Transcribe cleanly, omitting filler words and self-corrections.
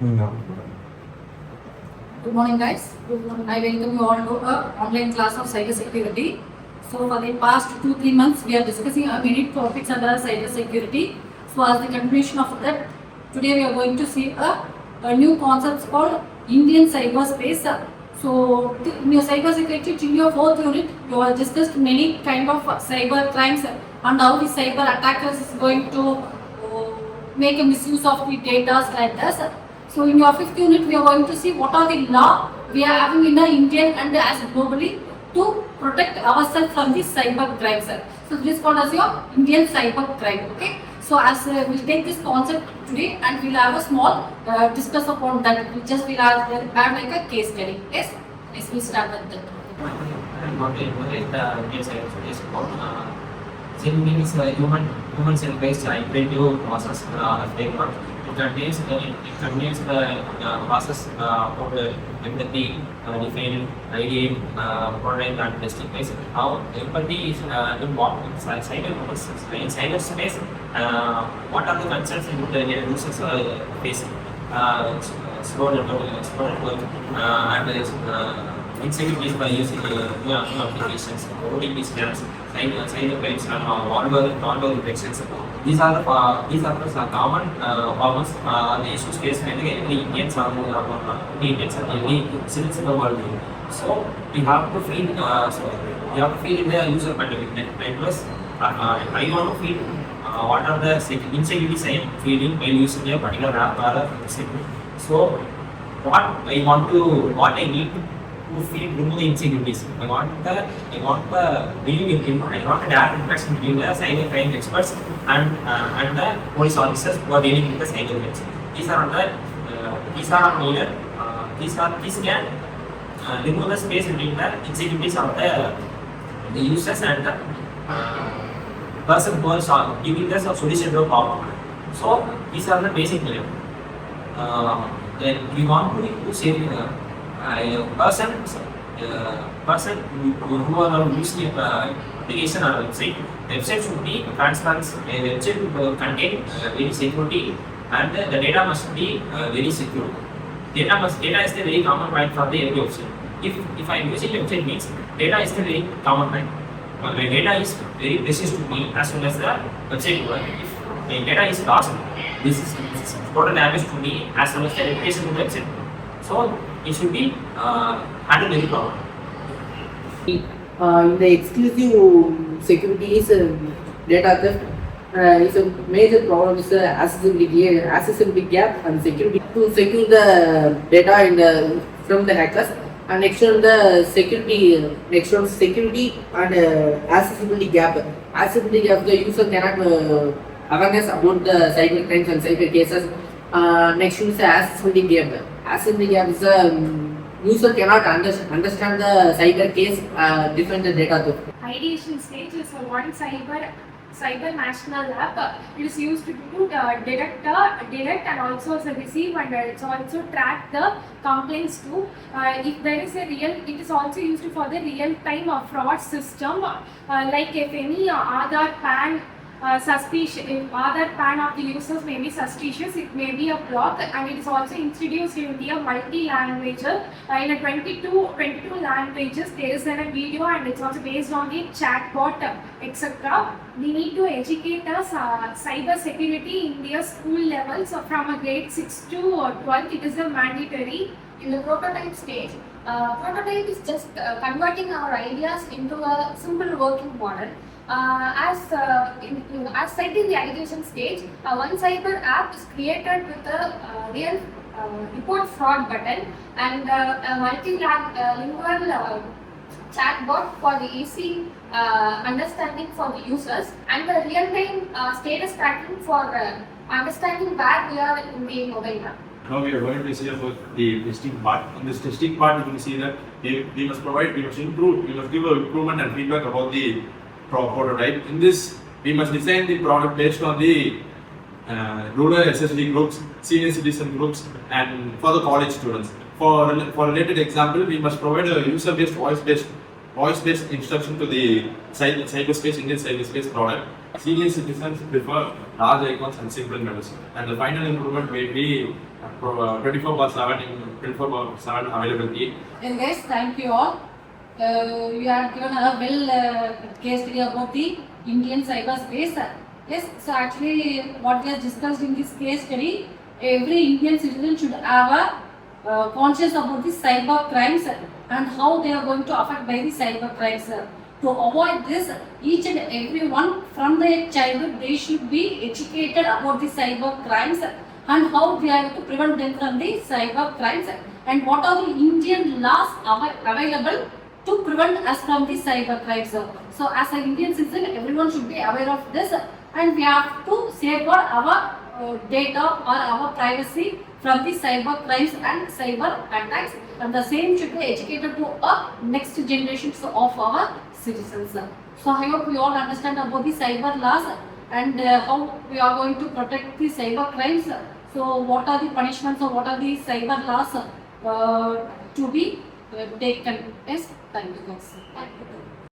No. Good morning, guys. I welcome you all to a online class of cybersecurity. So for the past 2-3 months, we are discussing many topics under cybersecurity. So as the continuation of that, today we are going to see a new concept called Indian cyberspace. So in your cybersecurity, in your fourth unit, you have discussed many kind of cyber crimes and how the cyber attackers is going to make a misuse of the data like this. So in your fifth unit, we are going to see what are the law we are having in the Indian and as globally to protect ourselves from the cyber crimes. So this is called as your Indian cyber crime. Okay. So as we'll take this concept today and we'll have a small discuss upon that. We'll have like a case study. Yes. Yes. We'll start with that. Cell means human cell based iterative process framework. It contains the process for the empathy, define, ideate, prototype and testing phase. How empathy is important in cyberspace. What are the concerns the users facing? Slow network and insecurities by using new applications, OTP scams, cyber crimes, and malware infections. These are the common problems the issues faced by the Indians or Indians and every citizens in the world. So we have to feed in the user point plus I want to feed what are the insecurities I am feeling while using a particular app or a segment. So what I need to remove the insecurities. I want the dealing I want the direct interaction between the cyber crime experts and the police officers who are dealing with the cyber crimes. These are needed. These can remove the space between the insecurities of the users and the person who is giving us a solution to a problem. So these are the basic level. Then we want to save person who are using application or website should be transparent. Website should contain very security and the data must be very secure. Data is the very common point for the every website. If I am using website means data is the very common point. My data is very precious to me as well as the website. If my data is lost, this is total damage to me as well as the reputation of the website. So it should be handled very properly. In the exclusive securities, data theft is a major problem. Is the accessibility gap and security to secure the data from the hackers. And next on the security and accessibility gap. Accessibility gap, the user cannot awareness about the cyber crimes and cyber cases. Next is the accessibility gap. Accessibility gap is user cannot understand the cyber case, defend the data. Ideation stage is one cyber national app. It is used to detect and also receive and it's also track the complaints too. If there is it is also used for the real time fraud system. Like if any Aadhaar PAN suspicious, if Aadhaar PAN of the users may be suspicious, it may be a block, and it is also introduced in the multi-language. In a 22 languages, there is a video, and it's also based on the chatbot, etc. We need to educate us cyber security in their school levels from a grade 6 to 12. It is a mandatory. In the prototype stage, prototype is just converting our ideas into a simple working model. As said in the ideation stage, one cyber app is created with a real report fraud button and a multilingual chatbot for the easy understanding for the users, and the real-time status tracking for understanding where we are in the mobile app. Now we are going to see about the testing part. In this testing part, you can see that we must improve, we must give improvement and feedback about the prototype. In this, we must design the product based on the rural SSD groups, senior citizen groups, and for the college students. For related example, we must provide a user-based, voice-based voice-based instruction to the cyberspace, Indian cyberspace product. Senior citizens prefer large icons and simple menus. And the final improvement will be 24/7 availability. Well guys, thank you all. You have given a case study about the Indian cyberspace. Yes, so actually what we have discussed in this case study, every Indian citizen should have a conscious about the cyber crimes and how they are going to affect by the cyber crimes. To avoid this, each and everyone from their childhood, they should be educated about the cyber crimes and how they are to prevent them from the cyber crimes and what are the Indian laws available to prevent us from the cyber crimes. So as an Indian citizen, everyone should be aware of this and we have to safeguard our data or our privacy from the cyber crimes and cyber attacks, and the same should be educated to next generations of our citizens. So I hope we all understand about the cyber laws and how we are going to protect the cyber crimes. So what are the punishments or what are the cyber laws to be taken? Yes, thank you guys.